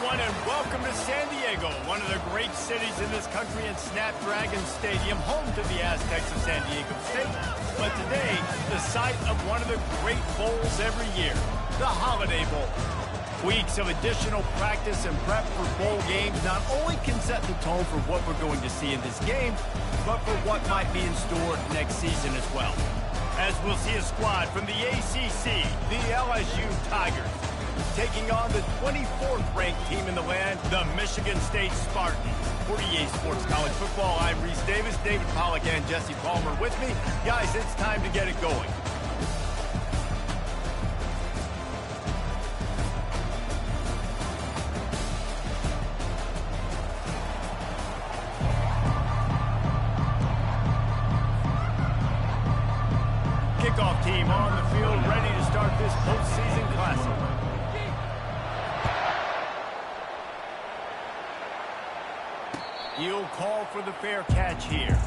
everyone, and welcome to San Diego, one of the great cities in this country, and Snapdragon Stadium, home to the Aztecs of San Diego State. But today, the site of one of the great bowls every year, the Holiday Bowl. Weeks of additional practice and prep for bowl games not only can set the tone for what we're going to see in this game, but for what might be in store next season as well. As we'll see a squad from the ACC, the LSU Tigers, taking on the 24th ranked team in the land, the Michigan State Spartans. For EA Sports College Football, I'm Reese Davis, David Pollack and Jesse Palmer with me. Guys, it's time to get it going. Kickoff team on the field, ready to start this postseason classic. He'll call for the fair catch here.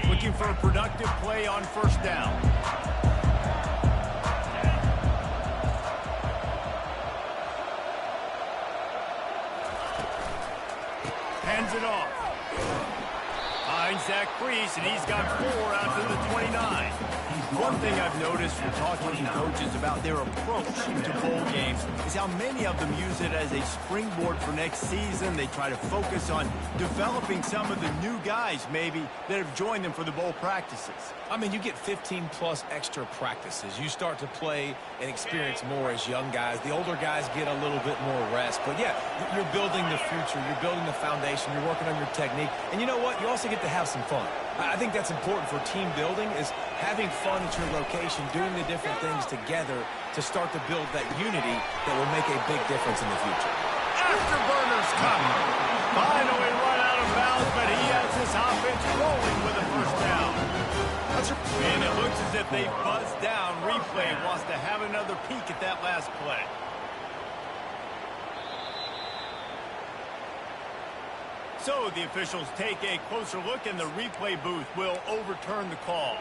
Looking for a productive play on first down. Hands it off. Finds Zach Priest, and he's got 4 out to the 29. One thing I've noticed from talking to coaches about their approach to bowl games is how many of them use it as a springboard for next season. They try to focus on developing some of the new guys, maybe, that have joined them for the bowl practices. I mean, you get 15-plus extra practices. You start to play and experience more as young guys. The older guys get a little bit more rest. But, yeah, you're building the future. You're building the foundation. You're working on your technique. And you know what? You also get to have some fun. I think that's important for team building, is having fun at your location, doing the different things together to start to build that unity that will make a big difference in the future. Afterburners coming. Finally run out of bounds, but he has this offense rolling with a first down. And it looks as if they buzzed down. Replay wants to have another peek at that last play. So the officials take a closer look, and the replay booth will overturn the call.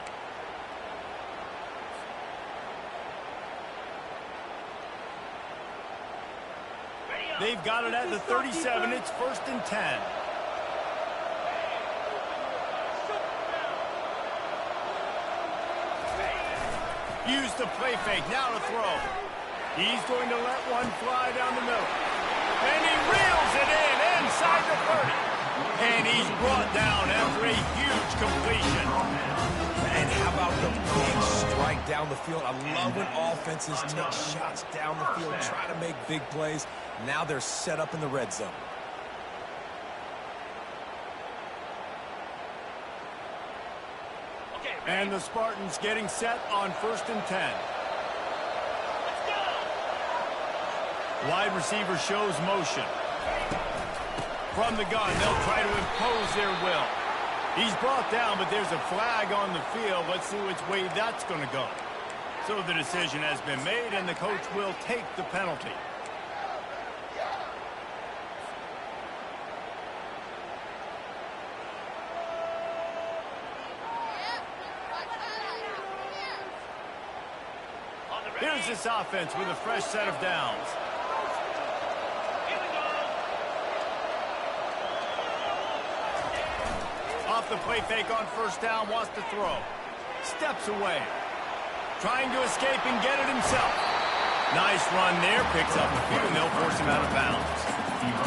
They've got it at the 37. It's 1st and 10. Use the play fake. Now to throw. He's going to let one fly down the middle. And he reels it in inside the 30. And he's brought down after a huge completion. And how about the big strike down the field? I love when offenses take shots down the field, try to make big plays. Now they're set up in the red zone. And the Spartans getting set on 1st and 10. Wide receiver shows motion. From the gun, they'll try to impose their will. He's brought down, but there's a flag on the field. Let's see which way that's going to go. So the decision has been made, and the coach will take the penalty. Here's this offense with a fresh set of downs. Off the play fake on first down, wants to throw. Steps away. Trying to escape and get it himself. Nice run there, picks up a few, and they'll force him out of bounds.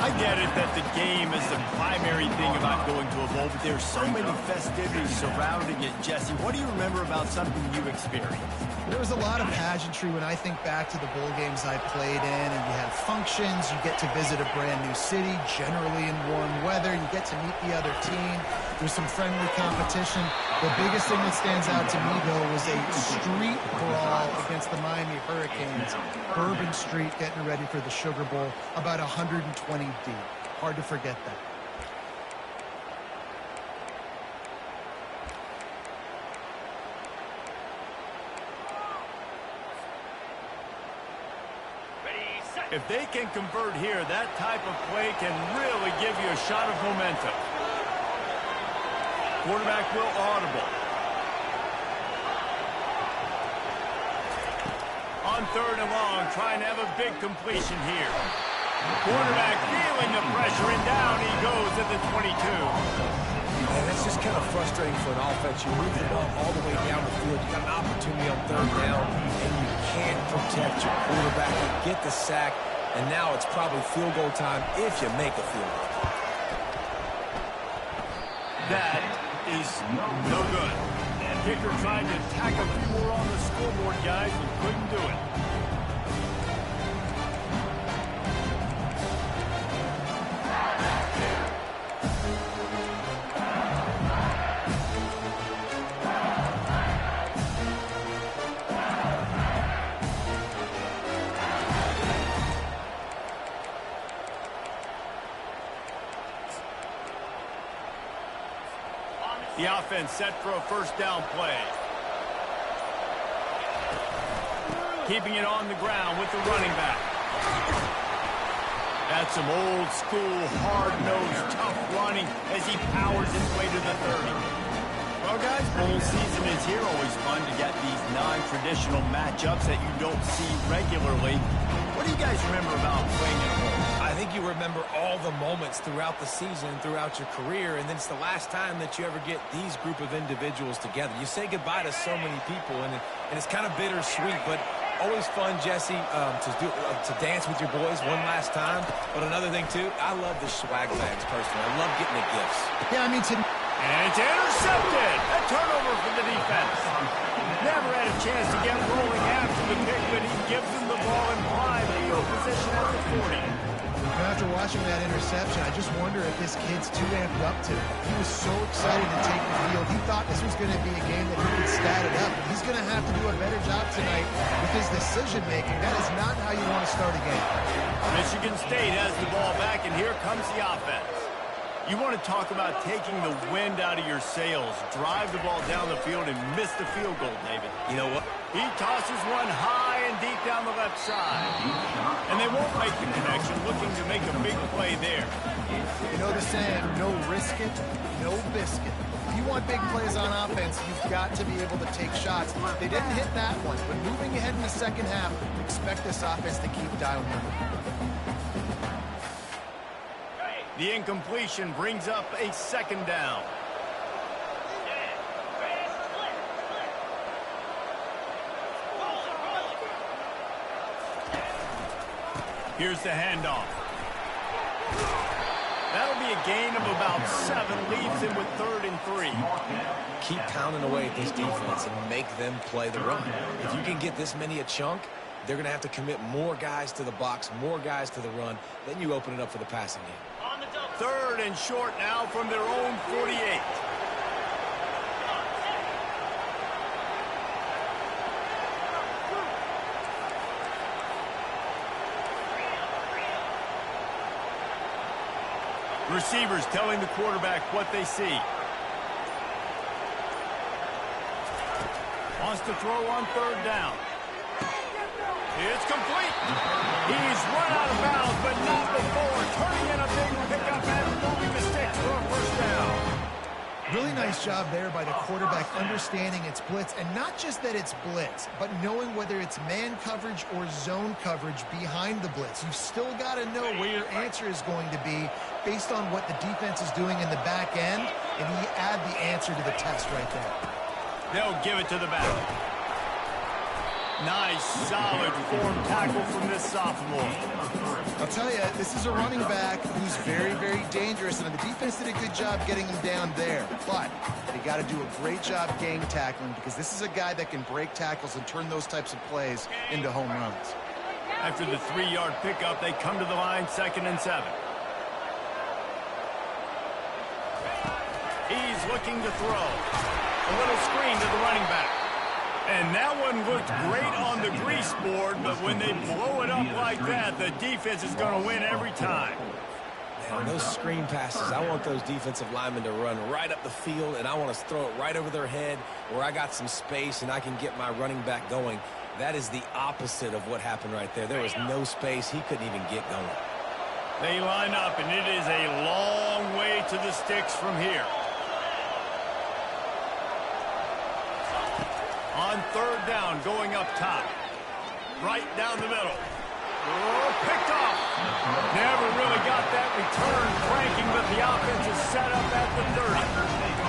I get it that the game is the primary thing about going to a bowl, but there's so many festivities surrounding it. Jesse, what do you remember about something you experienced? There was a lot of pageantry when I think back to the bowl games I played in, and you have functions, you get to visit a brand new city, generally in warm weather, you get to meet the other team, there's some friendly competition. The biggest thing that stands out to me, though, was a street brawl against the Miami Hurricanes. Bourbon Street getting ready for the Sugar Bowl, about 120 deep. Hard to forget that. Ready, set. If they can convert here, that type of play can really give you a shot of momentum. Quarterback will audible. On 3rd and long, trying to have a big completion here. Quarterback feeling the pressure, and down he goes at the 22. And that's just kind of frustrating for an offense. You move the ball all the way down the field. You got an opportunity on 3rd down, and you can't protect your quarterback. You get the sack, and now it's probably field goal time if you make a field goal. That is no good. Kicker tried to tack a few more on the scoreboard, guys, and couldn't do it. The offense set for a 1st down play. Keeping it on the ground with the running back. That's some old school, hard-nosed, tough running as he powers his way to the 30. Well, guys, bowl season is here. Always fun to get these non-traditional matchups that you don't see regularly. What do you guys remember about playing at home? I think you remember all the moments throughout the season, throughout your career, and then it's the last time that you ever get these group of individuals together. You say goodbye to so many people, and it's kind of bittersweet, but always fun, Jesse, to dance with your boys one last time. But another thing, too, I love the swag bags, personally. I love getting the gifts. Yeah, I mean, and it's intercepted. A turnover for the defense. Never had a chance to get rolling after the pick, but he gives them the ball in prime field position at the 40. After watching that interception, I just wonder if this kid's too amped up to it. He was so excited to take the field. He thought this was going to be a game that he could stat it up. He's going to have to do a better job tonight with his decision-making. That is not how you want to start a game. Michigan State has the ball back, and here comes the offense. You want to talk about taking the wind out of your sails. Drive the ball down the field and miss the field goal, David. You know what? He tosses one high and deep down the left side. And they won't make the connection, looking to make a big play there. You know the saying, no risk it, no biscuit. If you want big plays on offense, you've got to be able to take shots. They didn't hit that one, but moving ahead in the 2nd half, expect this offense to keep dialing them. The incompletion brings up a 2nd down. Here's the handoff. That'll be a gain of about 7. Leaves him with 3rd and 3. Keep pounding away at this defense and make them play the run. If you can get this many a chunk, they're going to have to commit more guys to the box, more guys to the run. Then you open it up for the passing game. 3rd and short now from their own 48. Receivers telling the quarterback what they see. Wants to throw on 3rd down. It's complete. He's run out of bounds, but not before. Turning in a big pickup and moving the sticks for a 1st down. Really nice job there by the quarterback understanding it's blitz, and not just that it's blitz, but knowing whether it's man coverage or zone coverage behind the blitz. You've still got to know where your answer is going to be based on what the defense is doing in the back end, and he add the answer to the test right there. They'll give it to the back. Nice, solid form tackle from this sophomore. I'll tell you, this is a running back who's very, very dangerous, and the defense did a good job getting him down there. But they got to do a great job gang tackling, because this is a guy that can break tackles and turn those types of plays into home runs. After the 3-yard pickup, they come to the line, 2nd and 7. He's looking to throw. A little screen to the running back. And that one looked great on the grease board, but when they blow it up like that, the defense is going to win every time. Man, those screen passes, I want those defensive linemen to run right up the field, and I want to throw it right over their head where I got some space and I can get my running back going. That is the opposite of what happened right there. There was no space. He couldn't even get going. They line up, and it is a long way to the sticks from here. On third down, going up top. Right down the middle. Oh, picked off. Never really got that return cranking, but the offense is set up at the 30.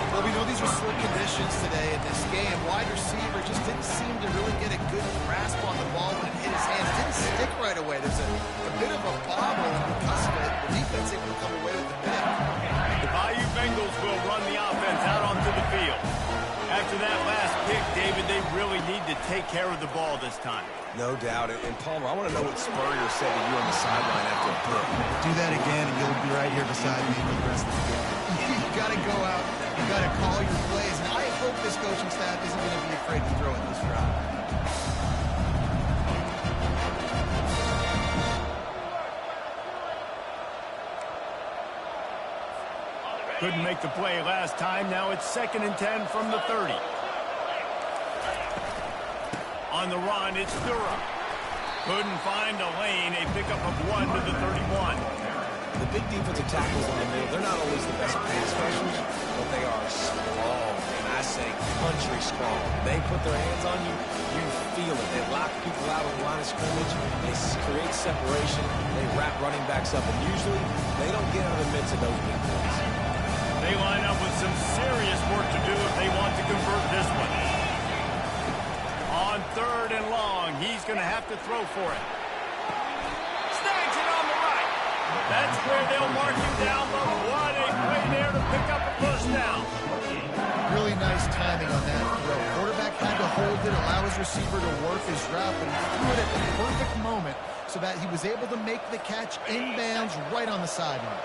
Well, we know these are slick conditions today in this game. Wide receiver just didn't seem to really get a good grasp on the ball when it hit his hands. It didn't stick right away. There's a bit of a bobble, and because of it, the defense able to come away with the pick. The Bayou Bengals will run the offense out onto the field. After that last pick, David, they really need to take care of the ball this time. No doubt. And Palmer, I want to know what Spurrier said to you on the sideline after a pick. Do that again, and you'll be right here beside me for the rest of the game. You got to go out. You got to call your plays. And I hope this coaching staff isn't going to be afraid to throw it this route. Couldn't make the play last time. Now it's 2nd and 10 from the 30. On the run, it's Durham. Couldn't find a lane. A pickup of 1 to the 31. The big defensive tackles in the middle, they're not always the best pass rushers, but they are strong. And I say country strong. They put their hands on you, you feel it. They lock people out on the line of scrimmage. They create separation. They wrap running backs up. And usually, they don't get out of the midst of those big plays. They line up with some serious work to do if they want to convert this one. On 3rd and long, he's going to have to throw for it. Snags it on the right. That's where they'll mark him down, but what a play there to pick up a first down. Really nice timing on that throw. Quarterback had to hold it, allow his receiver to work his route, but he threw it at the perfect moment so that he was able to make the catch inbounds right on the sideline.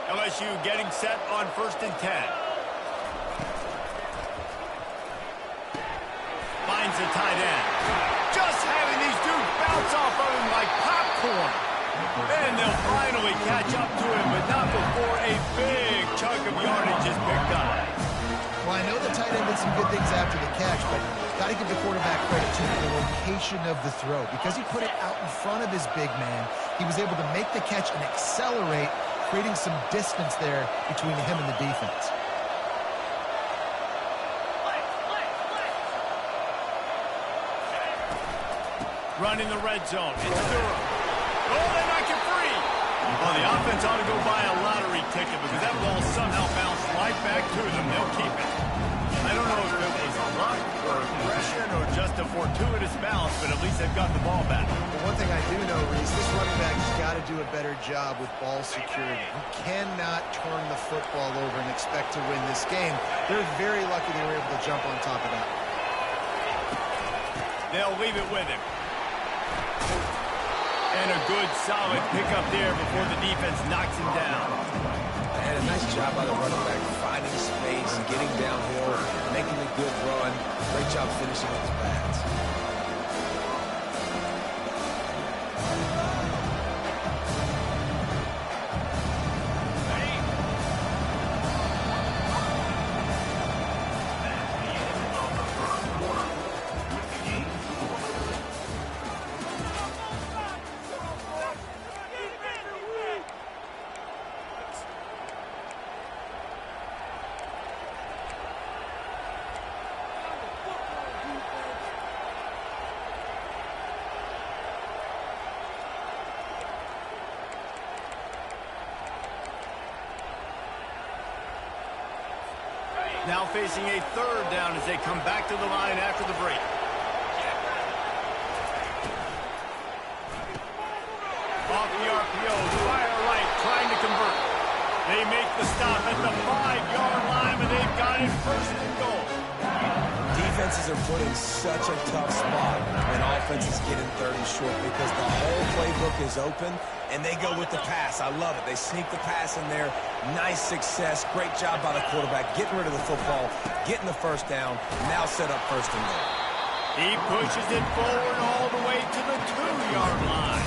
LSU getting set on 1st and 10. Finds the tight end. Just having these dudes bounce off of him like popcorn. And they'll finally catch up to him, but not before a big chunk of yardage is picked up. Well, I know the tight end did some good things after the catch, but got to give the quarterback credit to the location of the throw. Because he put it out in front of his big man, he was able to make the catch and accelerate, creating some distance there between him and the defense. Running the red zone. It's Durham. Oh, they knock it free. Well, the offense ought to go buy a lottery ticket because that ball somehow bounced right back to them. They'll keep it. I don't know if it was luck or aggression or just a fortuitous bounce, but at least they've got the ball back. Well, one thing I do know, Reese, this running back has got to do a better job with ball security. You cannot turn the football over and expect to win this game. They're very lucky they were able to jump on top of that. They'll leave it with him. And a good, solid pickup there before the defense knocks him down. And a nice job by the running back, finding space, getting downhill, making a good run. Great job finishing with his pads. Now facing a 3rd down as they come back to the line after the break. Off the RPO, fire right, trying to convert. They make the stop at the 5-yard line, and they've got it 1st and goal. Defenses are put in such a tough spot when offenses get in 30 short because the whole playbook is open, and they go with the pass. I love it. They sneak the pass in there. Nice success. Great job by the quarterback getting rid of the football, getting the first down, now set up 1st and goal. He pushes it forward all the way to the 2-yard line.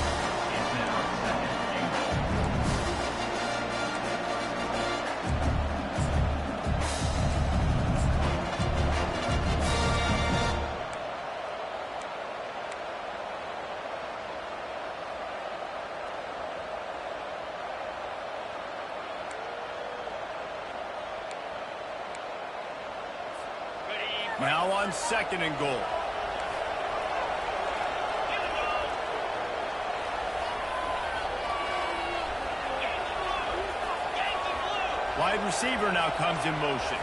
Now on 2nd and goal. Wide receiver now comes in motion.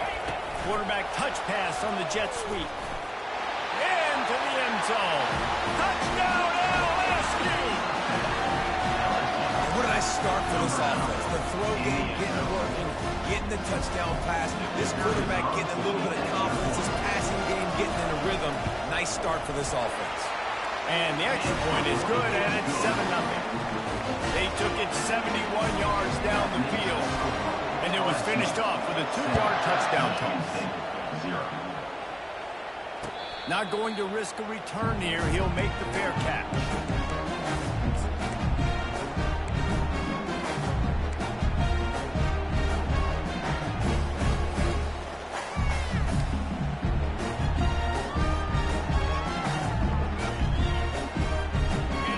Quarterback touch pass on the jet sweep. Into the end zone. Touchdown, LSU! Where did I start for this offense? The throw game getting working, getting the touchdown pass. This quarterback getting a little bit of confidence. This passing game getting in a rhythm. Nice start for this offense. And the extra point is good, and it's 7-0. They took it 71 yards down the field. And it was finished off with a 2-yard touchdown toss. Not going to risk a return here. He'll make the fair catch.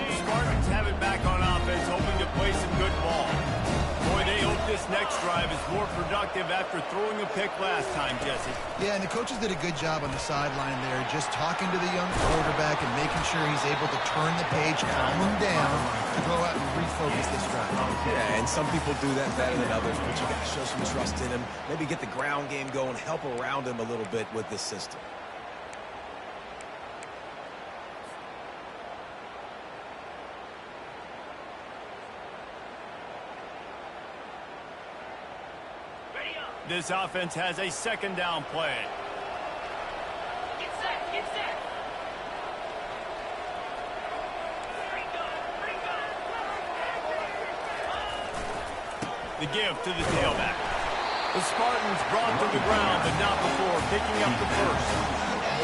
The Spartans have it back on offense, hoping to play some good ball. This next drive is more productive after throwing a pick last time, Jesse. Yeah, and the coaches did a good job on the sideline there, just talking to the young quarterback and making sure he's able to turn the page, calm him down, to go out and refocus this drive. Yeah, and some people do that better than others, but you got to show some trust in him, maybe get the ground game going, help around him a little bit with this system. This offense has a 2nd down play. Get set, get set. The give to the tailback. The Spartans brought to the ground, but not before picking up the first.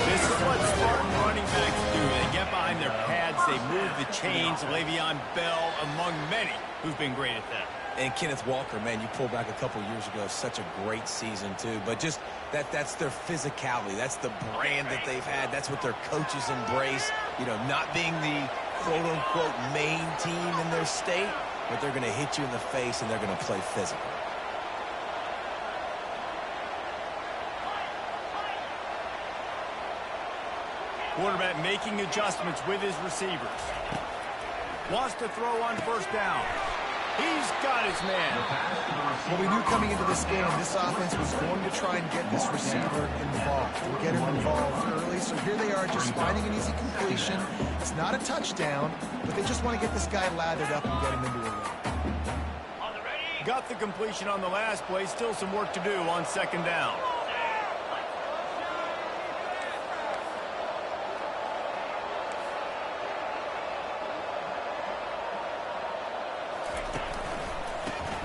This is what Spartan running backs do. They get behind their pads, they move the chains. Le'Veon Bell, among many, who've been great at that. And Kenneth Walker, man, you pull back a couple years ago, such a great season, too. But just that's their physicality. That's the brand that they've had. That's what their coaches embrace. You know, not being the quote-unquote main team in their state, but they're going to hit you in the face, and they're going to play physical. Quarterback making adjustments with his receivers. Wants to throw on 1st down. He's got his man. Well, we knew coming into this game, this offense was going to try and get this receiver involved and get him involved early. So here they are just finding an easy completion. It's not a touchdown, but they just want to get this guy lathered up and get him into a run. Got the completion on the last play. Still some work to do on 2nd down.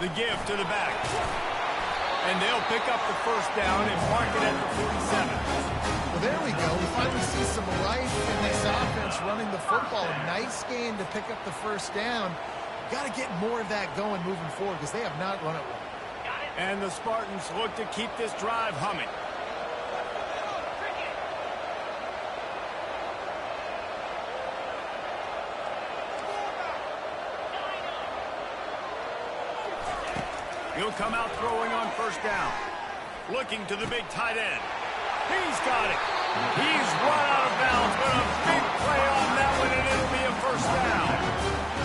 The give to the back. And they'll pick up the 1st down and mark it at the 47. Well, there we go. We finally see some life in this offense running the football. Nice game to pick up the 1st down. Got to get more of that going moving forward because they have not run it well. And the Spartans look to keep this drive humming. He'll come out throwing on 1st down. Looking to the big tight end. He's got it. He's run out of bounds, but a big play on that one, and it'll be a 1st down.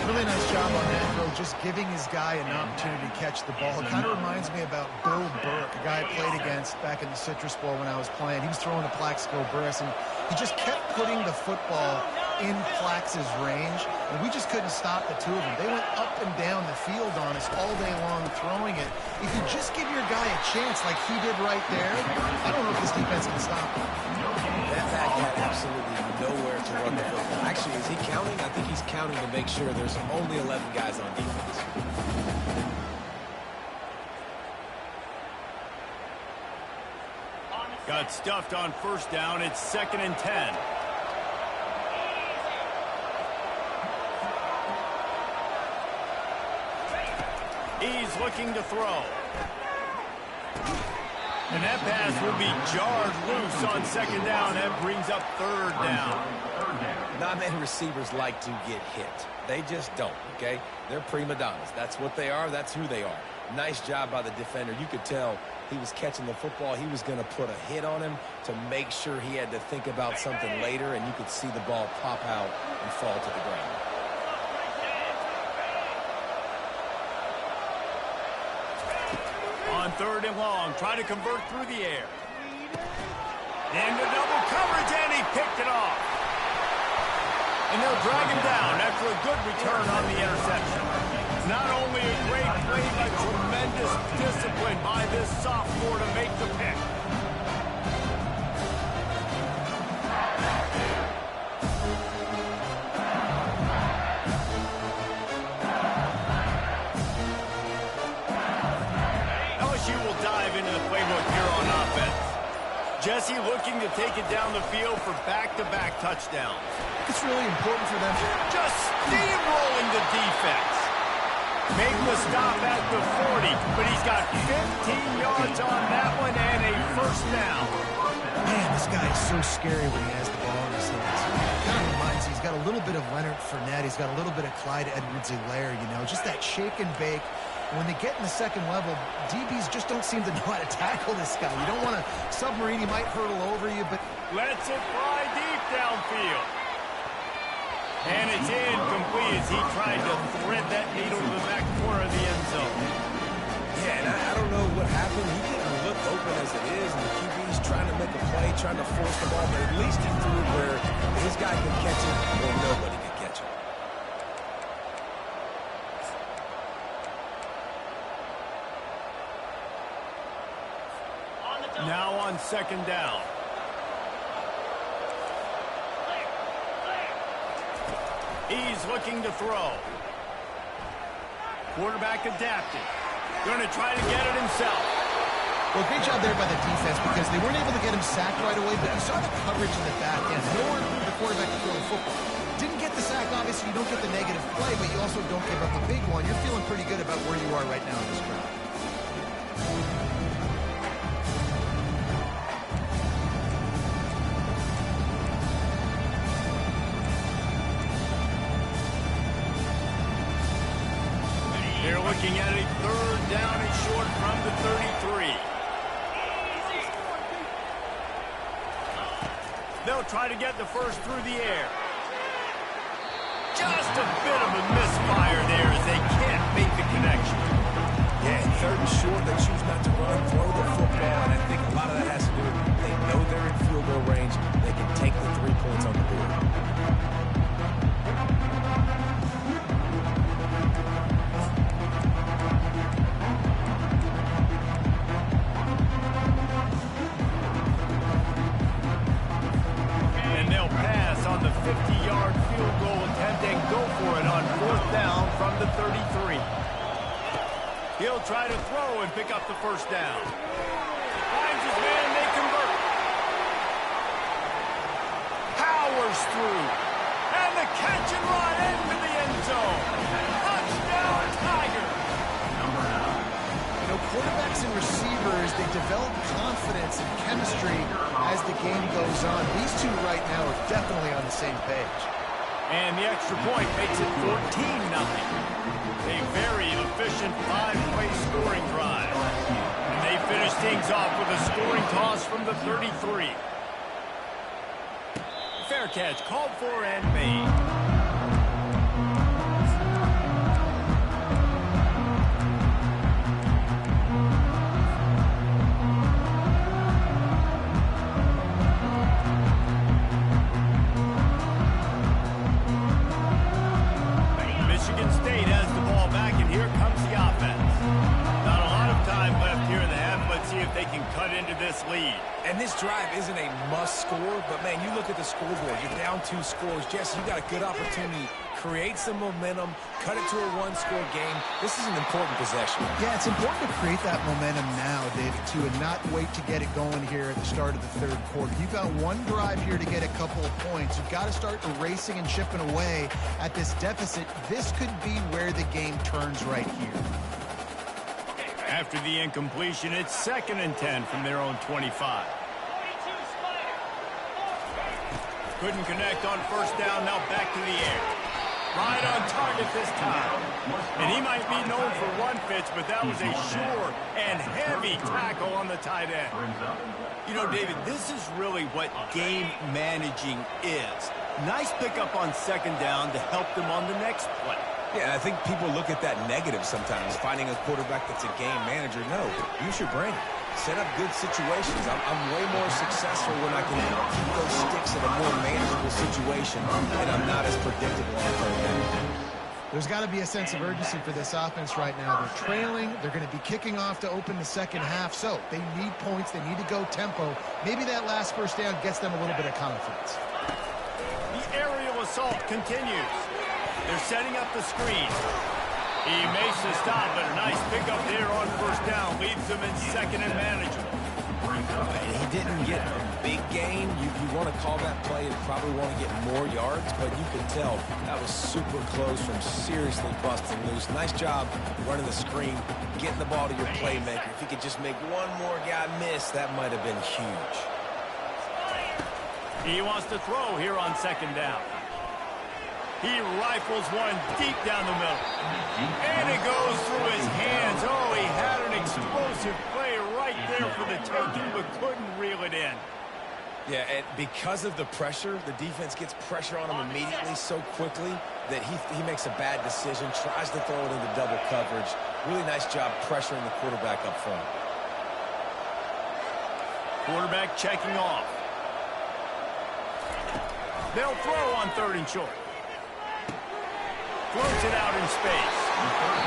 Really nice job on that throw, just giving his guy an opportunity to catch the ball. It kind of reminds me about Bill Burke, a guy I played against back in the Citrus Bowl when I was playing. He was throwing to Plaxico Burress, and he just kept putting the football in Plax's range, and we just couldn't stop the two of them. They went up and down the field on us all day long throwing it. If you just give your guy a chance like he did right there, I don't know if this defense can stop him. That back had absolutely nowhere to run the football. Actually, is he counting? I think he's counting to make sure there's only 11 guys on defense. Got stuffed on 1st down. It's 2nd and 10. He's looking to throw. And that pass will be jarred loose on 2nd down. That brings up 3rd down. Not many receivers like to get hit. They just don't, okay? They're prima donnas. That's what they are. That's who they are. Nice job by the defender. You could tell he was catching the football. He was going to put a hit on him to make sure he had to think about something later, and you could see the ball pop out and fall to the ground. On 3rd and long, try to convert through the air. Into double coverage, and he picked it off. And they'll drag him down after a good return on the interception. Not only a great play, but tremendous discipline by this sophomore to make the pick. LSU will dive into the playbook here on offense. Jesse looking to take it down the field for back-to-back touchdowns. It's really important for them. Just steamrolling the defense. Making a stop at the 40, but he's got 15 yards on that one and a first down. Man, this guy is so scary when he has the ball in his hands. Kind of reminds me, he's got a little bit of Leonard Fournette. He's got a little bit of Clyde Edwards-Helaire, you know, just that shake and bake. And when they get in the second level, DBs just don't seem to know how to tackle this guy. You don't want to submarine. He might hurtle over you, but... Lets it fly deep downfield. And it's incomplete as he tried to thread that needle to the back corner of the end zone. Yeah, and I don't know what happened. He didn't look open as it is, and the QB's trying to make a play, trying to force the ball, but at least he threw it where his guy could catch it or nobody could catch it. Now on 2nd down. He's looking to throw. Quarterback adapted. Going to try to get it himself. Well, great job there by the defense because they weren't able to get him sacked right away, but you saw the coverage in the back end. Nowhere for the quarterback to throw the football. Didn't get the sack, obviously. You don't get the negative play, but you also don't give up a big one. You're feeling pretty good about where you are right now in this drive. They're looking at a 3rd down and short from the 33. They'll try to get the first through the air. Just a bit of a misfire there as they can't make the connection. Yeah, 3rd and short, they choose not to run, throw the football, and I think a lot of that has to do with they know they're in field goal range. They can take the 3 points on the board. And they'll pass on the 50-yard field goal attempt and go for it on 4th down from the 33. He'll try to throw and pick up the first down. Finds his man, they convert. Powers through. And the catch and run into the end zone. Touchdown, Tiger. You know, quarterbacks and receivers, they develop confidence and chemistry as the game goes on. These two right now are definitely on the same page. And the extra point makes it 14-0. A very efficient 5-play scoring drive. And they finish things off with a scoring toss from the 33. Fair catch called for and made. Michigan State has the ball back, and here comes the offense. Not a lot of time left here in the half. Let's see if they can cut into this lead. And this drive isn't a must score, but, man, you look at the scoreboard. You're down 2 scores. Jesse, you got a good opportunity. Create some momentum. Cut it to a 1-score game. This is an important possession. Yeah, it's important to create that momentum now, David, too, and not wait to get it going here at the start of the 3rd quarter. You've got one drive here to get a couple of points. You've got to start erasing and chipping away at this deficit. This could be where the game turns right here. After the incompletion, it's 2nd and 10 from their own 25. Couldn't connect on 1st down, now back to the air. Right on target this time. And he might be known for run fits, but that was a sure and heavy tackle on the tight end. You know, David, this is really what game managing is. Nice pickup on second down to help them on the next play. Yeah, I think people look at that negative sometimes, finding a quarterback that's a game manager. No, use your brain. Set up good situations. I'm way more successful when I can keep those sticks in a more manageable situation, and I'm not as predictable on third down. There's got to be a sense of urgency for this offense right now. They're trailing. They're going to be kicking off to open the second half, so they need points. They need to go tempo. Maybe that last first down gets them a little bit of confidence. The aerial assault continues. They're setting up the screen. He makes the stop, but a nice pickup there on first down. Leaves them in second and manageable. He didn't get a big gain. You want to call that play and probably want to get more yards, but you could tell that was super close from seriously busting loose. Nice job running the screen, getting the ball to your playmaker. If he could just make one more guy miss, that might have been huge. He wants to throw here on second down. He rifles one deep down the middle. And it goes through his hands. Oh, he had an explosive play right there for the taking, but couldn't reel it in. Yeah, and because of the pressure, the defense gets pressure on him immediately so quickly that he makes a bad decision, tries to throw it into double coverage. Really nice job pressuring the quarterback up front. Quarterback checking off. They'll throw on third and short. Floats it out in space.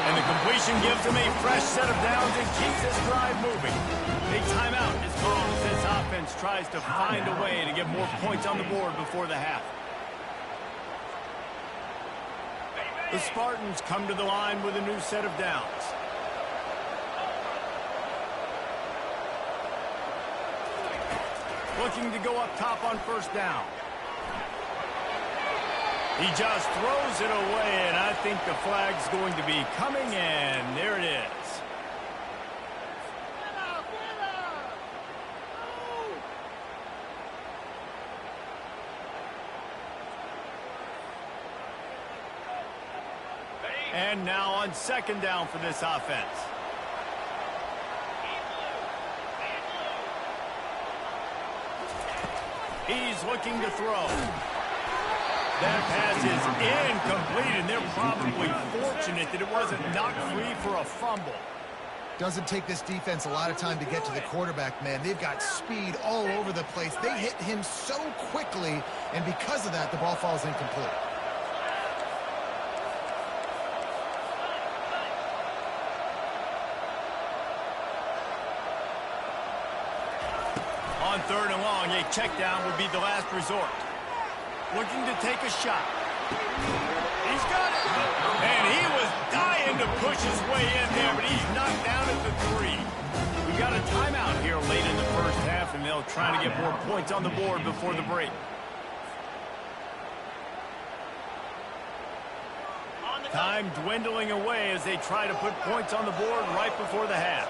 And the completion gives him a fresh set of downs and keeps this drive moving. A timeout is called as this offense tries to find a way to get more points on the board before the half. The Spartans come to the line with a new set of downs. Looking to go up top on first down. He just throws it away, and I think the flag's going to be coming, and there it is. And now on second down for this offense. He's looking to throw. That pass is incomplete, and they're probably fortunate that it wasn't knocked free for a fumble. Doesn't take this defense a lot of time to get to the quarterback, man. They've got speed all over the place. They hit him so quickly, and because of that, the ball falls incomplete. On third and long, a check down would be the last resort. Looking to take a shot. He's got it. And he was dying to push his way in there, but he's knocked down at the 3. We got a timeout here late in the first half, and they'll try to get more points on the board before the break. Time dwindling away as they try to put points on the board right before the half.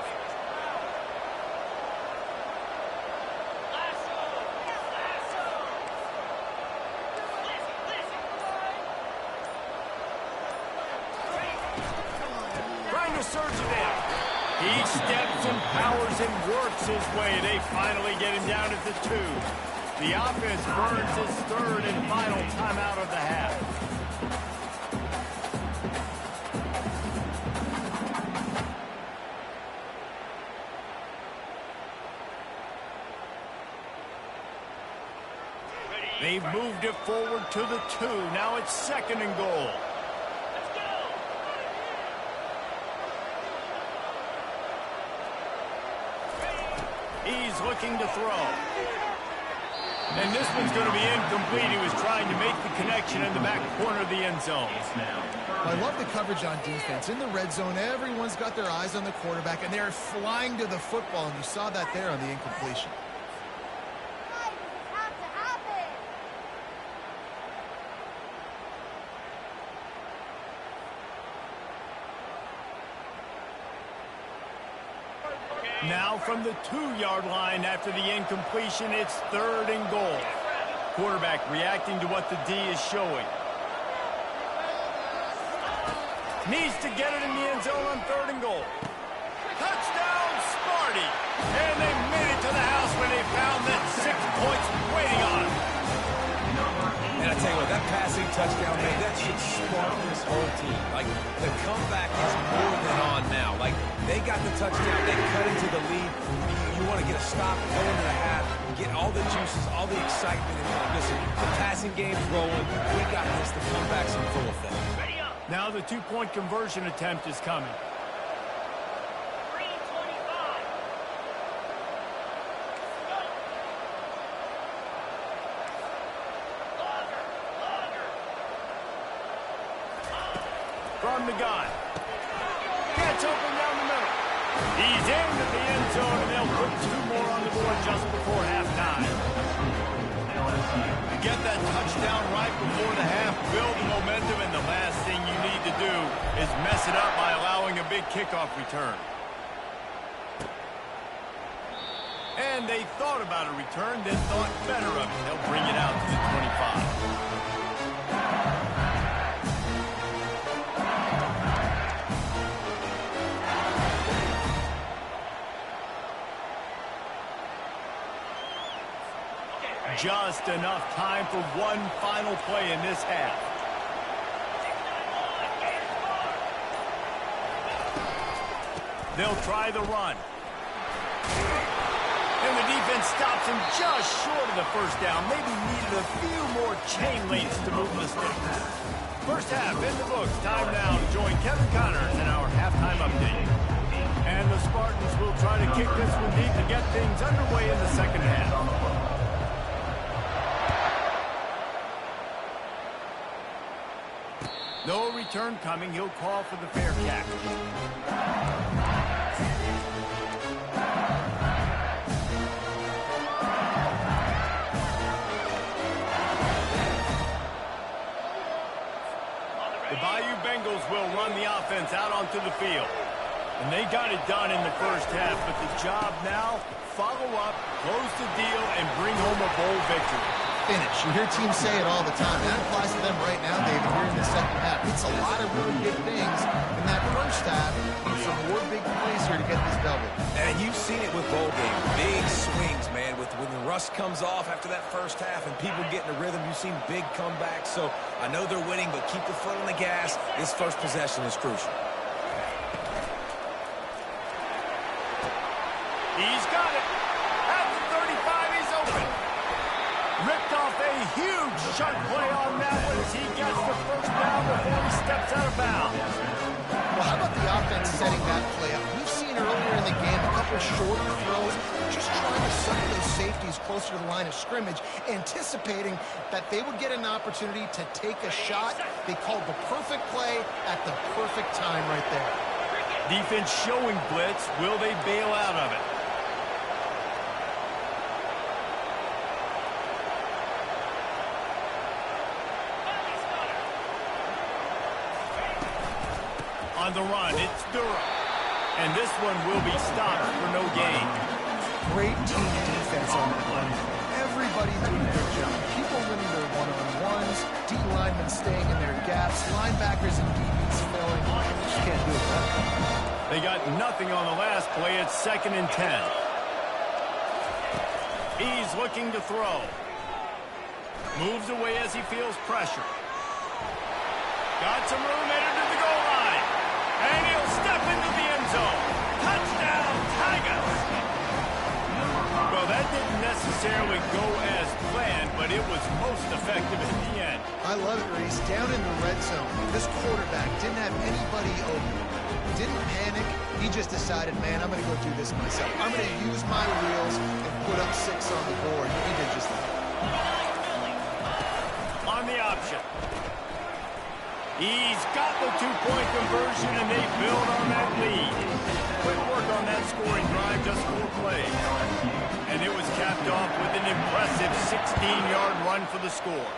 Surge it in. He steps and powers and works his way. They finally get him down at the 2. The offense burns his third and final timeout of the half. They've moved it forward to the 2. Now it's second and goal. He's looking to throw. And this one's going to be incomplete. He was trying to make the connection in the back corner of the end zone. I love the coverage on defense. In the red zone, everyone's got their eyes on the quarterback, and they're flying to the football, and you saw that there on the incompletion. Now from the 2-yard line after the incompletion, it's third and goal. Quarterback reacting to what the D is showing. Needs to get it in the end zone on 3rd and goal. Touchdown, Sparty. And they made it to the house when they found that 6 points waiting on them. And I tell you what, that passing touchdown, man, that should spark this whole team. Like, the comeback is more than on now. Like, they got the touchdown, they cut into the lead. You want to get a stop, go into the half, get all the juices, all the excitement. And listen, the passing game's rolling. We got this. The comeback's in full effect. Now the 2-point conversion attempt is coming. From the gun. Gets open down the middle. He's into the end zone, and they'll put 2 more on the board just before halftime. You get that touchdown right before the half, build the momentum, and the last thing you need to do is mess it up by allowing a big kickoff return. And they thought about a return, then thought better of it. They'll bring it out to the 25. Just enough time for one final play in this half. They'll try the run. And the defense stops him just short of the first down. Maybe needed a few more chain links to move the sticks. First half in the books. Time now to join Kevin Connors in our halftime update. And the Spartans will try to kick this one deep to get things underway in the second half. No return coming. He'll call for the fair catch. The Bayou Bengals will run the offense out onto the field. And they got it done in the first half, but the job now, follow up, close the deal, and bring home a bowl victory. Finish. You hear teams say it all the time. That applies to them right now, David, here in the second half. It's a lot of really good things in that first half. Need some more big plays here to get this double. And you've seen it with bowl games. Big swings, man. When the rust comes off after that first half and people get in a rhythm, you've seen big comebacks. So I know they're winning, but keep the foot on the gas. This first possession is crucial. He's got it. At the 35, he's open. Ripped off a huge chunk play on that one as he gets the first down before he steps out of bounds. Well, how about the offense setting that play up? We've seen earlier in the game a couple shorter throws, just trying to suck those safeties closer to the line of scrimmage, anticipating that they would get an opportunity to take a shot. They called the perfect play at the perfect time right there. Defense showing blitz. Will they bail out of it? On the run, it's Durham. And this one will be stopped for no gain. Great team defense on that one. Everybody doing their job. People winning their one-on-ones, D linemen staying in their gaps, linebackers and DBs filling. Just can't do it better. They got nothing on the last play. It's 2nd and 10. He's looking to throw. Moves away as he feels pressure. Got some room headed to the goal line. And he'll step into the end zone. Touchdown, Tigers! Well, that didn't necessarily go as planned, but it was most effective in the end. I love it, Reese. Down in the red zone, this quarterback didn't have anybody open. Didn't panic. He just decided, man, I'm going to go do this myself. I'm going to use my wheels and put up 6 on the board. He did just that. On the option. He's got the 2-point conversion, and they build on that lead. Quick work on that scoring drive, just 4 plays. And it was capped off with an impressive 16-yard run for the score.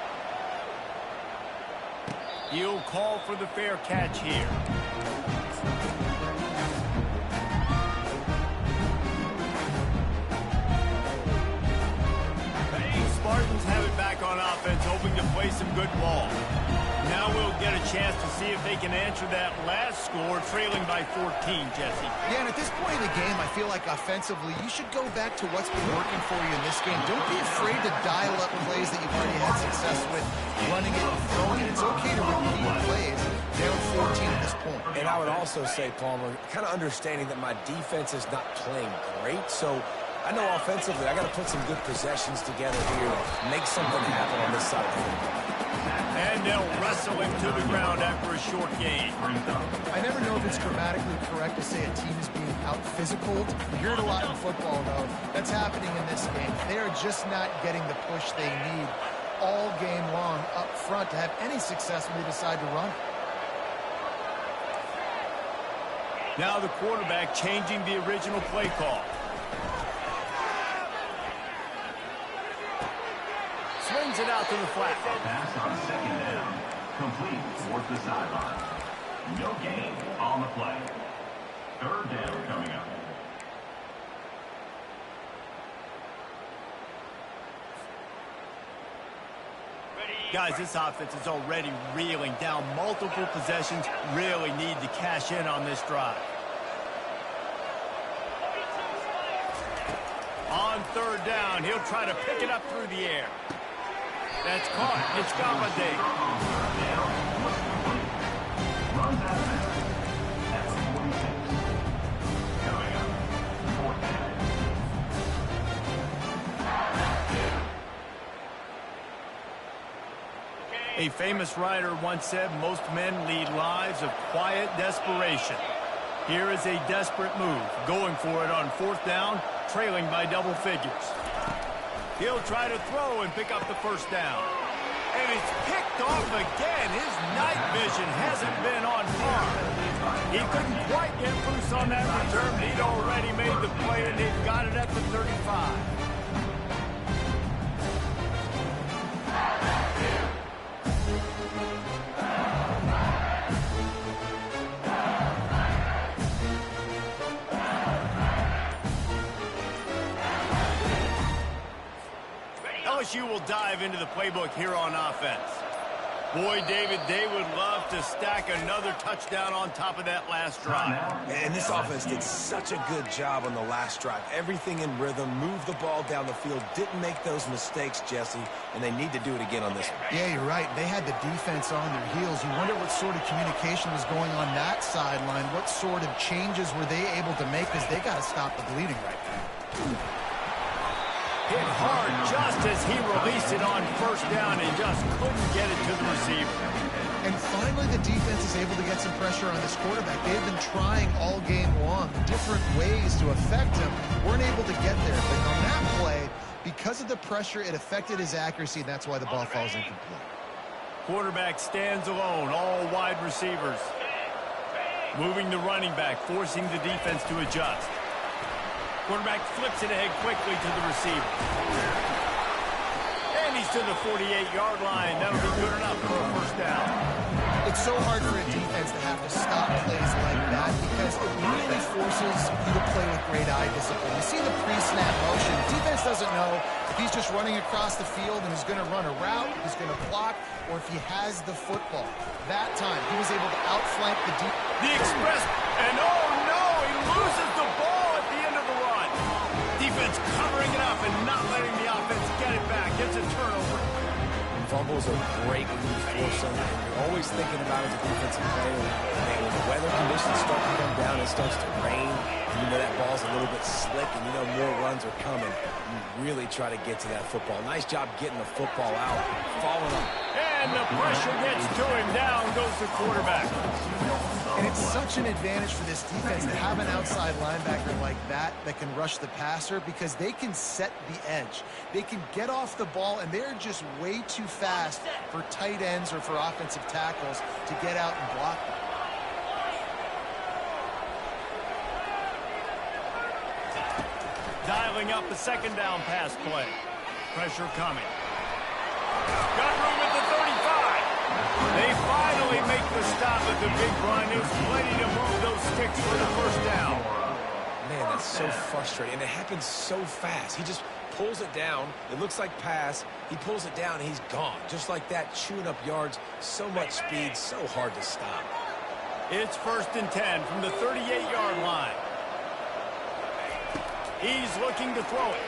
He'll call for the fair catch here. The Spartans have it back on offense, hoping to play some good ball. Now we'll get a chance to see if they can answer that last score, trailing by 14, Jesse. Yeah, and at this point in the game, I feel like offensively, you should go back to what's been working for you in this game. Don't be afraid to dial up plays that you've already had success with, running it and throwing it. It's okay to repeat plays down 14 at this point. And I would also say, Palmer, kind of understanding that my defense is not playing great, so I know offensively I got to put some good possessions together here, make something happen on this side of the football. And they'll wrestle him to the ground after a short gain. I never know if it's grammatically correct to say a team is being out-physical. You hear it a lot in football, though. That's happening in this game. They are just not getting the push they need all game long up front to have any success when they decide to run. Now the quarterback changing the original play call. Swings it out to the flat. Pass on second down. Complete towards the sideline. No gain on the play. Third down coming up. Guys, this offense is already reeling down multiple possessions. Really need to cash in on this drive. On third down, he'll try to pick it up through the air. That's caught. It's Galladay. Runs out of bounds. That's 46. Coming up. Fourth down. A famous writer once said, most men lead lives of quiet desperation. Here is a desperate move, going for it on fourth down, trailing by double figures. He'll try to throw and pick up the first down. And it's picked off again. His night vision hasn't been on par. He couldn't quite get loose on that return. He'd already made the play, and they've got it at the 35. LSU will dive into the playbook here on offense. Boy, David, they would love to stack another touchdown on top of that last drive. And this offense did such a good job on the last drive. Everything in rhythm, moved the ball down the field, didn't make those mistakes, Jesse, and they need to do it again on this one. Yeah, you're right. They had the defense on their heels. You wonder what sort of communication was going on that sideline. What sort of changes were they able to make, because they got to stop the bleeding right now. Hit hard just as he released it on first down and just couldn't get it to the receiver. And finally, the defense is able to get some pressure on this quarterback. They've been trying all game long different ways to affect him. Weren't able to get there. But on that play, because of the pressure, it affected his accuracy, and that's why the ball falls incomplete. Quarterback stands alone, all wide receivers. Moving the running back, forcing the defense to adjust. Quarterback flips it ahead quickly to the receiver. And he's to the 48-yard line. That'll be good enough for a first down. It's so hard for a defense to have to stop plays like that because it really forces you to play with great eye discipline. You see the pre-snap motion. Defense doesn't know if he's just running across the field and he's going to run a route, he's going to block, or if he has the football. That time, he was able to outflank the deep. The express, and oh no, he loses the ball at the end of the run. Defense covering it up and not letting the offense get it back. Gets a turnover. Fumbles are great when you force them. You're always thinking about it as a defensive player. And when the weather conditions start to come down, it starts to rain. You know that ball's a little bit slick, and you know more runs are coming. You really try to get to that football. Nice job getting the football out, following up. And the pressure gets to him. Down goes the quarterback. And it's such an advantage for this defense to have an outside linebacker like that can rush the passer because they can set the edge. They can get off the ball, and they're just way too fast for tight ends or for offensive tackles to get out and block them. Dialing up the second down pass play. Pressure coming. Got room at the 35. They finally make the stop at the big run. There's plenty to move those sticks for the first down. Man, that's so frustrating. And it happens so fast. He just pulls it down. It looks like pass. He pulls it down, and he's gone. Just like that, chewing up yards. So much speed, so hard to stop. It's 1st and 10 from the 38-yard line. He's looking to throw it.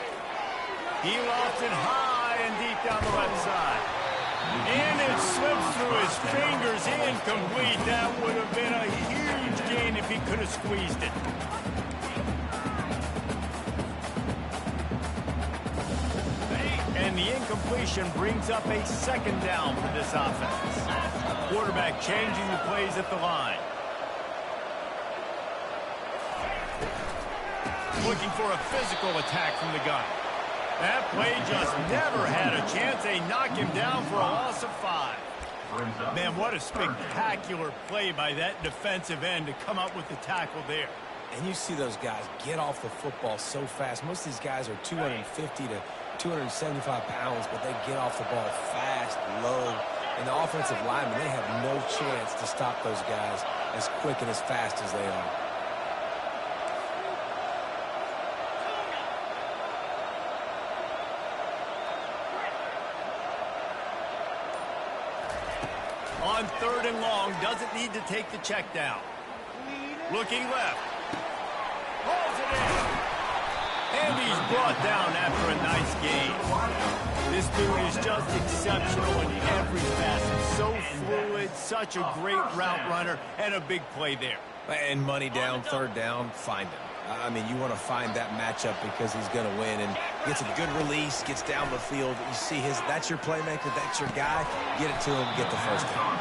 He lofts it high and deep down the left side. And it slips through his fingers, incomplete. That would have been a huge gain if he could have squeezed it. And the incompletion brings up a 2nd down for this offense. Quarterback changing the plays at the line. Looking for a physical attack from the gun. That play just never had a chance. They knock him down for a loss of 5. Man, what a spectacular play by that defensive end to come up with the tackle there. And you see those guys get off the football so fast. Most of these guys are 250 to 275 pounds, but they get off the ball fast, low. And the offensive linemen, they have no chance to stop those guys as quick and as fast as they are. On 3rd and long, doesn't need to take the check down. Looking left. Rolls it in. And he's brought down after a nice gain. This dude is just exceptional in every facet. So fluid, such a great route runner, and a big play there. And money down, 3rd down, find him. I mean, you want to find that matchup because he's going to win, and gets a good release, gets down the field. You see that's your playmaker, that's your guy. Get it to him, get the 1st down.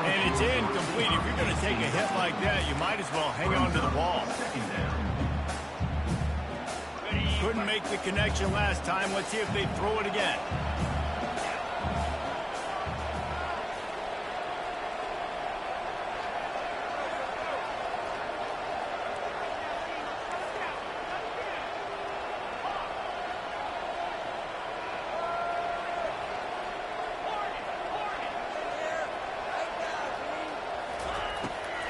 And it's incomplete. If you're going to take a hit like that, you might as well hang on to the ball. Couldn't make the connection last time. Let's see if they throw it again.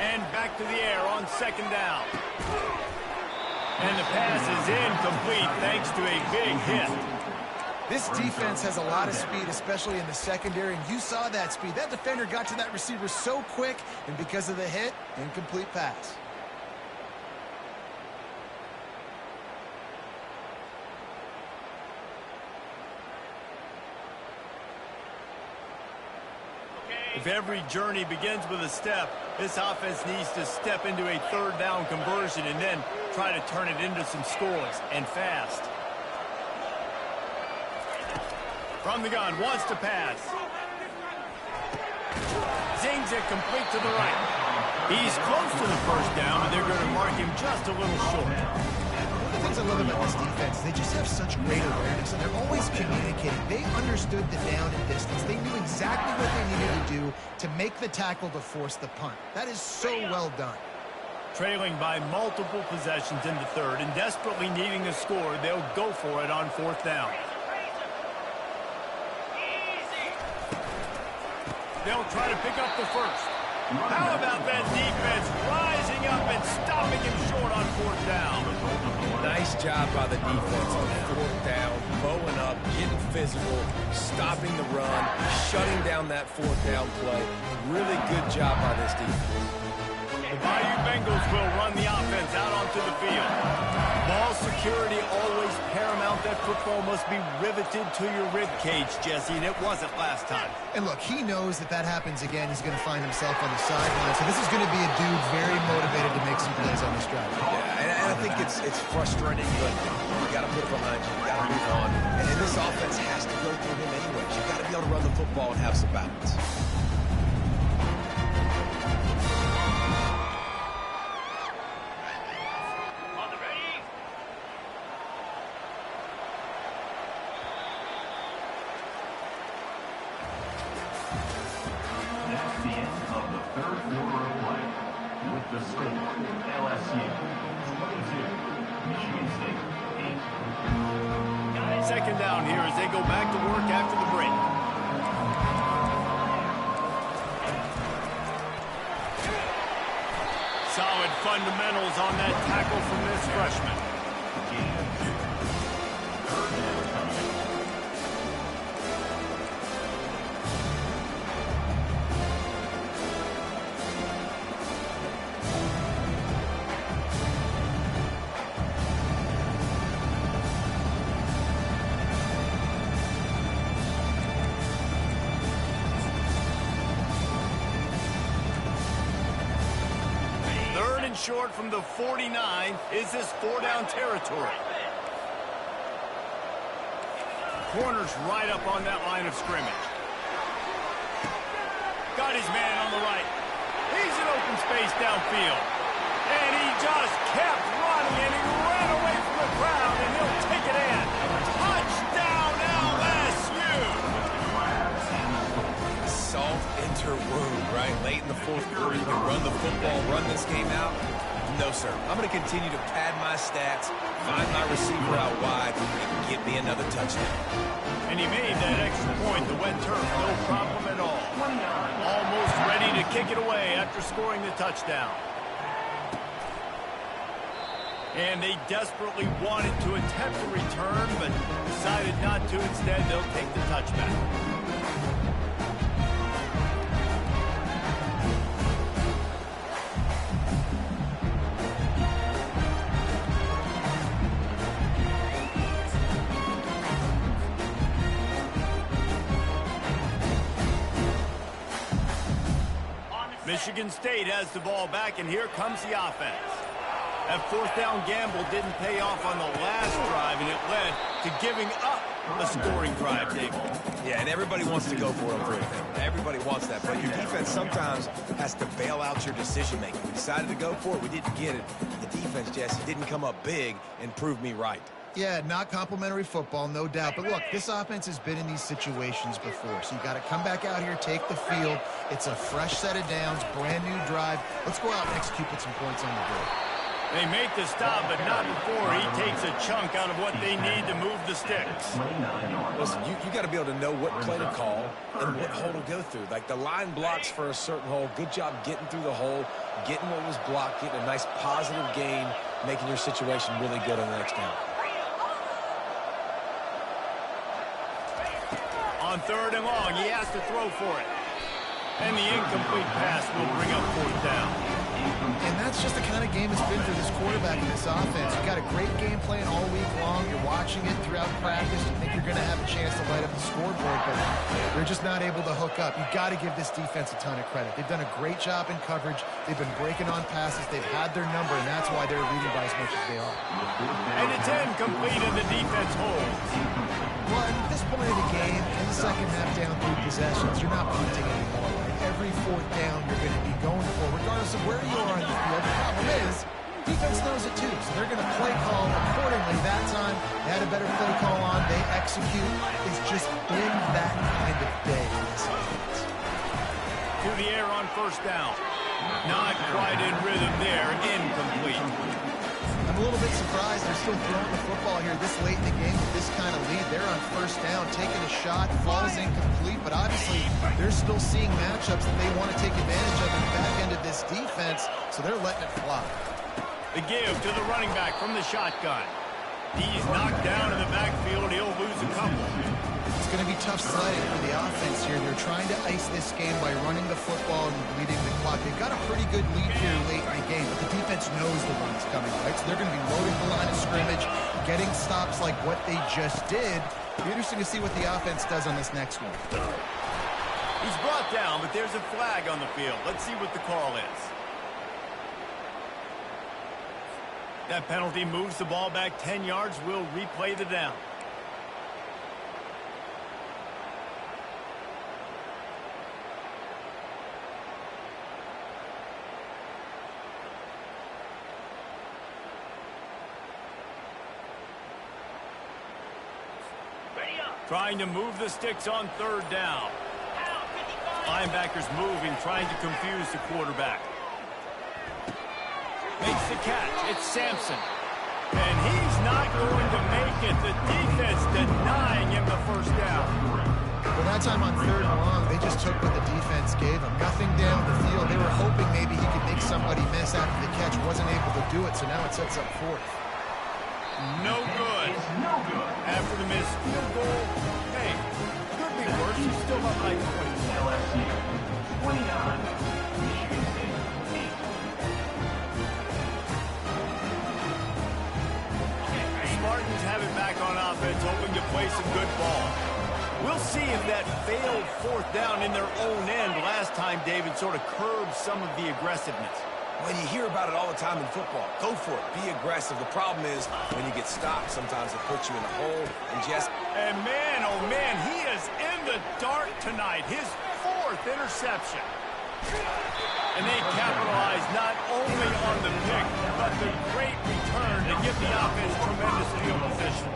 And back to the air on 2nd down. And the pass is incomplete thanks to a big hit. This defense has a lot of speed, especially in the secondary, and you saw that speed. That defender got to that receiver so quick, and because of the hit, incomplete pass. If every journey begins with a step, this offense needs to step into a 3rd down conversion and then try to turn it into some scores, and fast. From the gun, wants to pass. Zings it complete to the right. He's close to the 1st down, but they're going to mark him just a little short. One of the things I love about this defense is they just have such great awareness, and they're always communicating. They understood the down and distance. They knew exactly what they needed to do to make the tackle to force the punt. That is so well done. Trailing by multiple possessions in the 3rd and desperately needing a score, they'll go for it on 4th down. They'll try to pick up the 1st. How about that defense rising up and stopping him short on 4th down? Nice job by the defense on 4th down, bowing up, getting physical, stopping the run, shutting down that 4th down play. Really good job by this defense. The Bayou Bengals will run the offense out onto the field. Ball security always paramount. That football must be riveted to your rib cage, Jesse, and it wasn't last time. And look, he knows that happens again. He's going to find himself on the sideline. So this is going to be a dude very motivated to make some plays on this drive. Yeah, and I think it's frustrating, but you got to put it behind you. You got to move on. And this offense has to go through him anyways. You got to be able to run the football and have some balance. That's the end of the 3rd quarter of play. With the score, LSU 22, Michigan State 8. 2nd down here as they go back to work after the break. Solid fundamentals on that tackle from this freshman. 3rd down. short from the 49. Is this 4-down territory? Corner's right up on that line of scrimmage. Got his man on the right. He's in open space downfield. And he just kept running, and he ran away from the crowd, and he'll take it in. Touchdown, LSU! Salt into wound, right? Late in the fourth quarter, you can run the football, run this game out. No, sir. I'm going to continue to pad my stats, find my receiver out wide, and get me another touchdown. And he made that extra point, the wet turf, no problem at all. Almost ready to kick it away after scoring the touchdown. And they desperately wanted to attempt a return, but decided not to. Instead, they'll take the touchback. Michigan State has the ball back, and here comes the offense. That fourth down gamble didn't pay off on the last drive, and it led to giving up a scoring drive, David. Yeah, and everybody wants to go for it on fourth down. Everybody wants that, but your defense sometimes has to bail out your decision-making. We decided to go for it. We didn't get it. The defense, Jesse, didn't come up big and prove me right. Yeah, not complimentary football, no doubt. But look, this offense has been in these situations before. So you got to come back out here, take the field. It's a fresh set of downs, brand new drive. Let's go out and execute with some points on the board. They make the stop, but not before he takes a chunk out of what they need to move the sticks. Listen, you got to be able to know what play to call and what hole to go through. Like the line blocks for a certain hole. Good job getting through the hole, getting what was blocked, getting a nice positive gain, making your situation really good on the next down. On third and long, he has to throw for it. And the incomplete pass will bring up fourth down. And that's just the kind of game it's been for this quarterback and this offense. You've got a great game plan all week long. You're watching it throughout practice. You think you're going to have a chance to light up the scoreboard, but they're just not able to hook up. You've got to give this defense a ton of credit. They've done a great job in coverage. They've been breaking on passes. They've had their number, and that's why they're leading by as much as they are. And it's incomplete, and the defense holds. Well, at this point of the game, in the second half down 3 possessions, you're not punting anymore. Right? Every fourth down you're going to be going for, regardless of where you are on the field. The problem is, defense knows it too, so they're going to play call accordingly. That time, they had a better play call on. They execute. It's just been that kind of day in this offense. To the air on first down. Not quite in rhythm there. Incomplete. I'm a little bit surprised they're still throwing the football here this late in the game with this kind of lead. They're on first down, taking a shot, falls incomplete, but obviously they're still seeing matchups that they want to take advantage of in the back end of this defense, so they're letting it fly. The give to the running back from the shotgun. He's knocked down in the backfield. He'll lose a couple. It's going to be tough sledding for the offense here. They're trying to ice this game by running the football and leading the clock. They've got a pretty good lead here late in the game, but the defense knows the run's coming, right? So they're going to be loading the line of scrimmage, getting stops like what they just did. It'll be interesting to see what the offense does on this next one. He's brought down, but there's a flag on the field. Let's see what the call is. That penalty moves the ball back 10 yards. We'll replay the down. Trying to move the sticks on third down. Linebackers moving, trying to confuse the quarterback. Makes the catch. It's Sampson. And he's not going to make it. The defense denying him the first down. Well, that time on third and long, they just took what the defense gave him. Nothing down the field. They were hoping maybe he could make somebody miss after the catch. Wasn't able to do it, so now it sets up fourth. No good. After the missed field goal, hey, could be worse. He's still up by 20. LSU 29, Michigan State 8. Spartans have it back on offense, hoping to play some good ball. We'll see if that failed fourth down in their own end last time, David, sort of curbed some of the aggressiveness. When you hear about it all the time in football, go for it. Be aggressive. The problem is when you get stopped, sometimes it puts you in a hole. And man, oh man, he is in the dark tonight. His 4th interception. And they capitalize not only on the pick, but the great return to give the offense tremendous field position.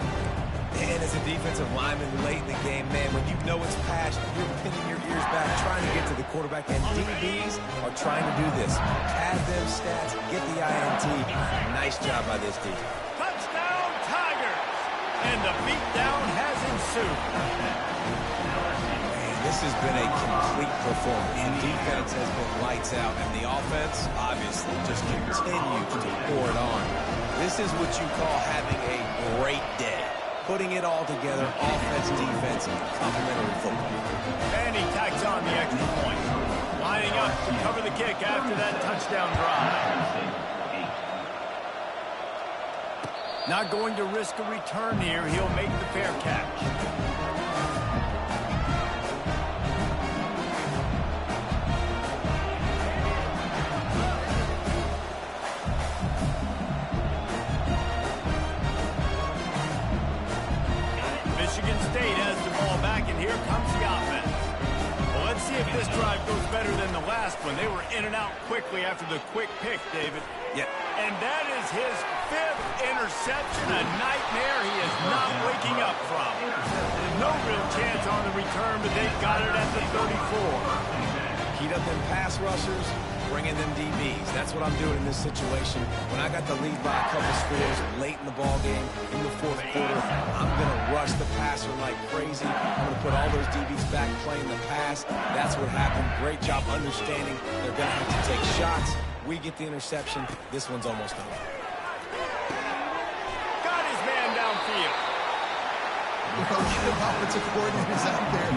And as a defensive lineman late in the game, man, when you know it's passed, you're pinning your ears back, trying to get to the quarterback. And DBs are trying to do this. Pad them stats, get the INT. Nice job by this defense. Touchdown, Tigers! And the beatdown has ensued. Man, this has been a complete performance. The defense has been lights out, and the offense, obviously, just continues to pour it on. This is what you call having a great day. Putting it all together, offense, defense, complementary football. And he tacks on the extra point. Lining up to cover the kick after that touchdown drive. Not going to risk a return here. He'll make the fair catch. Michigan State has the ball back, and here comes the offense. Well, let's see if this drive goes better than the last one. They were in and out quickly after the quick pick, David. Yeah. And that is his 5th interception, a nightmare he is not waking up from. No real chance on the return, but they got it at the 34. Heat up them pass rushers, bring in them DBs. That's what I'm doing in this situation. When I got the lead by a couple scores late in the ball game, in the 4th quarter, I'm going to rush the passer like crazy. I'm going to put all those DBs back playing the pass. That's what happened. Great job understanding they're going to have to take shots. We get the interception. This one's almost over. Got his man downfield. A lot of offensive coordinators out there.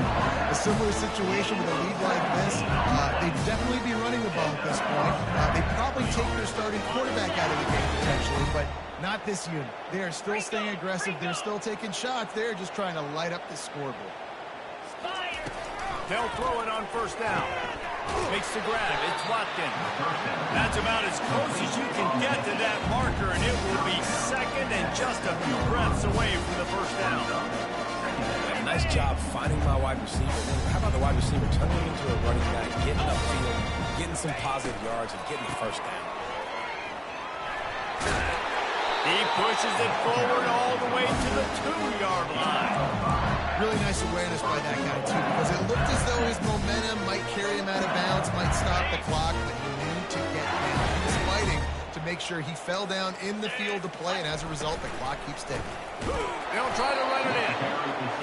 A similar situation with a lead like this. They'd definitely be running the ball at this point. They'd probably take their starting quarterback out of the game potentially, but not this unit. They are still staying aggressive. They're still taking shots. They're just trying to light up the scoreboard. They'll throw it on 1st down. Makes the grab. It's Watkins. That's about as close as you can get to that marker, and it will be 2nd and just a few breaths away from the 1st down. Nice job finding my wide receiver. How about the wide receiver turning him into a running back, getting upfield, getting some positive yards, and getting the 1st down. He pushes it forward all the way to the 2-yard line. Really nice awareness by that guy, too, because it looked as though his momentum might carry him out of bounds, might stop the clock, but he knew to get down. He was fighting to make sure he fell down in the field to play, and as a result, the clock keeps ticking. They'll try to run it in.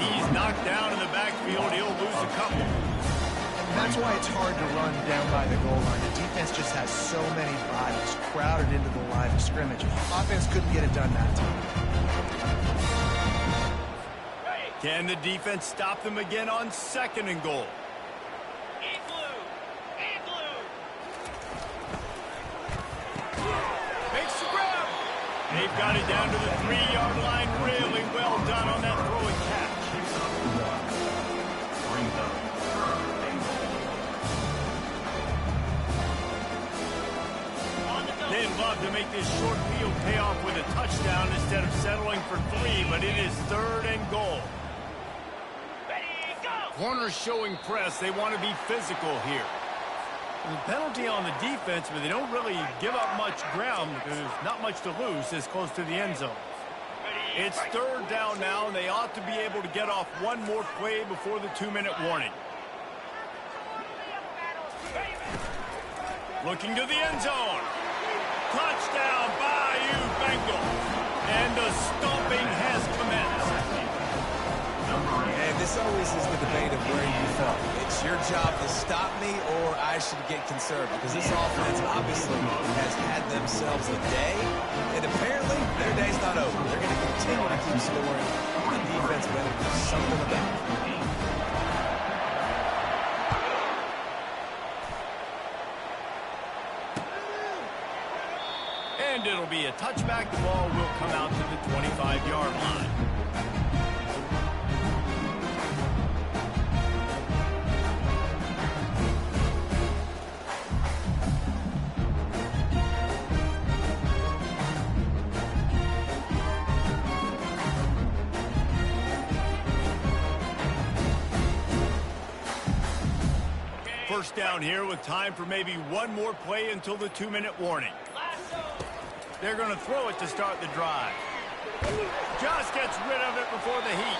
He's knocked down in the backfield. He'll lose a couple. And that's why it's hard to run down by the goal line. The defense just has so many bodies crowded into the line of scrimmage. Offense couldn't get it done that time. Can the defense stop them again on 2nd and goal? Makes the grab. They've got it down to the 3-yard line. Really well done on that throw and catch. They'd love to make this short field pay off with a touchdown instead of settling for 3, but it is 3rd and goal. Corners showing press. They want to be physical here. The penalty on the defense, but they don't really give up much ground because there's not much to lose this close to the end zone. It's 3rd down now, and they ought to be able to get off one more play before the 2-minute warning. Looking to the end zone. Touchdown, Bayou Bengals. And the stomping has commenced. And this always is the debate of where you fall. It's your job to stop me or I should get concerned because this offense obviously has had themselves a day, and apparently their day's not over. They're going to continue to keep scoring. The defense better do something about it. And it'll be a touchback. The ball will come out to the 25-yard line. first down here with time for maybe one more play until the 2-minute warning. They're going to throw it to start the drive. Just gets rid of it before the heat.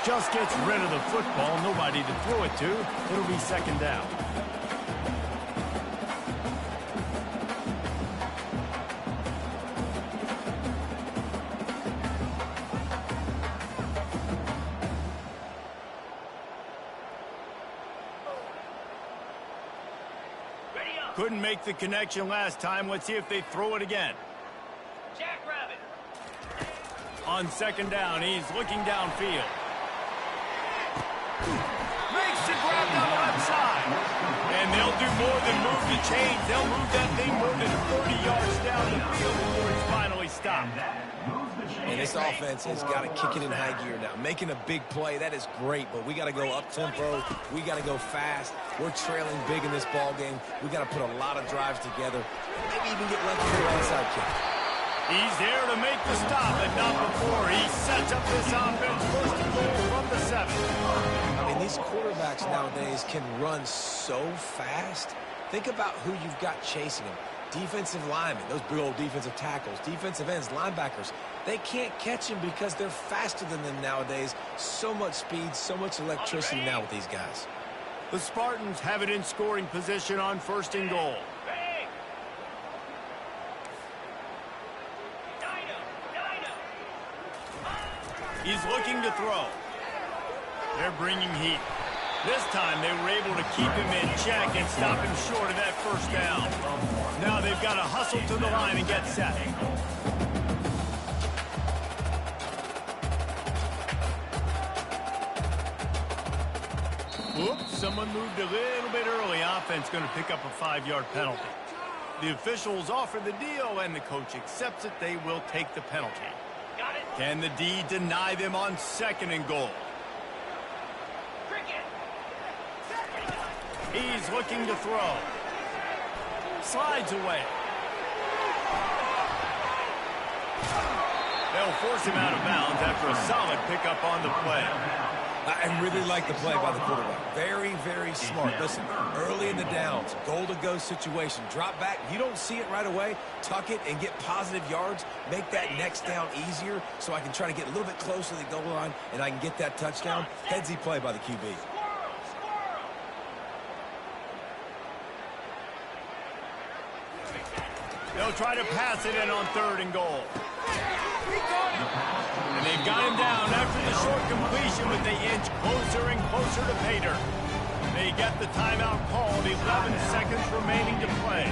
Just gets rid of the football. Nobody to throw it to. It'll be second down. Couldn't make the connection last time. Let's see if they throw it again. Jackrabbit. On second down, he's looking downfield. Makes the grab down the left side. And they'll do more than move the chains. They'll move that thing more than 30 yards down the field before it's finally stopped. And this offense has got to kick it in high gear now. Making a big play, that is great, but we got to go up-tempo. We got to go fast. We're trailing big in this ball game. We got to put a lot of drives together. Maybe even get lucky with an onside kick. He's there to make the stop, but not before. He sets up this offense first and goal from the 7. I mean, these quarterbacks nowadays can run so fast. Think about who you've got chasing them. Defensive linemen, those big old defensive tackles, defensive ends, linebackers. They can't catch him because they're faster than them nowadays. So much speed, so much electricity now with these guys. The Spartans have it in scoring position on first and goal. He's looking to throw. They're bringing heat. This time they were able to keep him in check and stop him short of that first down. Now they've got to hustle to the line and get set. Oops, someone moved a little bit early. Offense going to pick up a 5-yard penalty. The officials offer the deal, and the coach accepts it. They will take the penalty. Can the D deny them on second and goal? He's looking to throw. Slides away. They'll force him out of bounds after a solid pickup on the play. I really like the play by the quarterback. Very, very smart. Listen, early in the downs, goal-to-go situation, drop back. You don't see it right away. Tuck it and get positive yards. Make that next down easier so I can try to get a little bit closer to the goal line and I can get that touchdown. Headsy play by the QB. They'll try to pass it in on third and goal. And they've got him down after the short completion, but they inch closer and closer to pay dirt. They get the timeout called, 11 seconds remaining to play.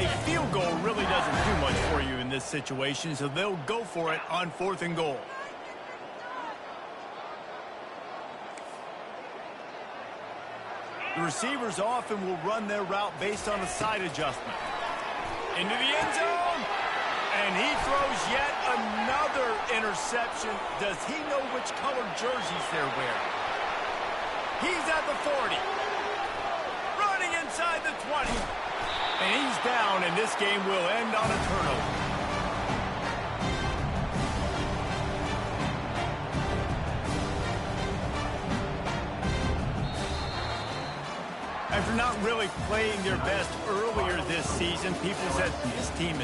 A field goal really doesn't do much for you in this situation, so they'll go for it on fourth and goal. The receivers often will run their route based on a side adjustment. Into the end zone, and he throws yet another interception. Does he know which colored jerseys they're wearing? He's at the 40, running inside the 20, and he's down, and this game will end on a turnover. After not really playing their best earlier this season, people said this team is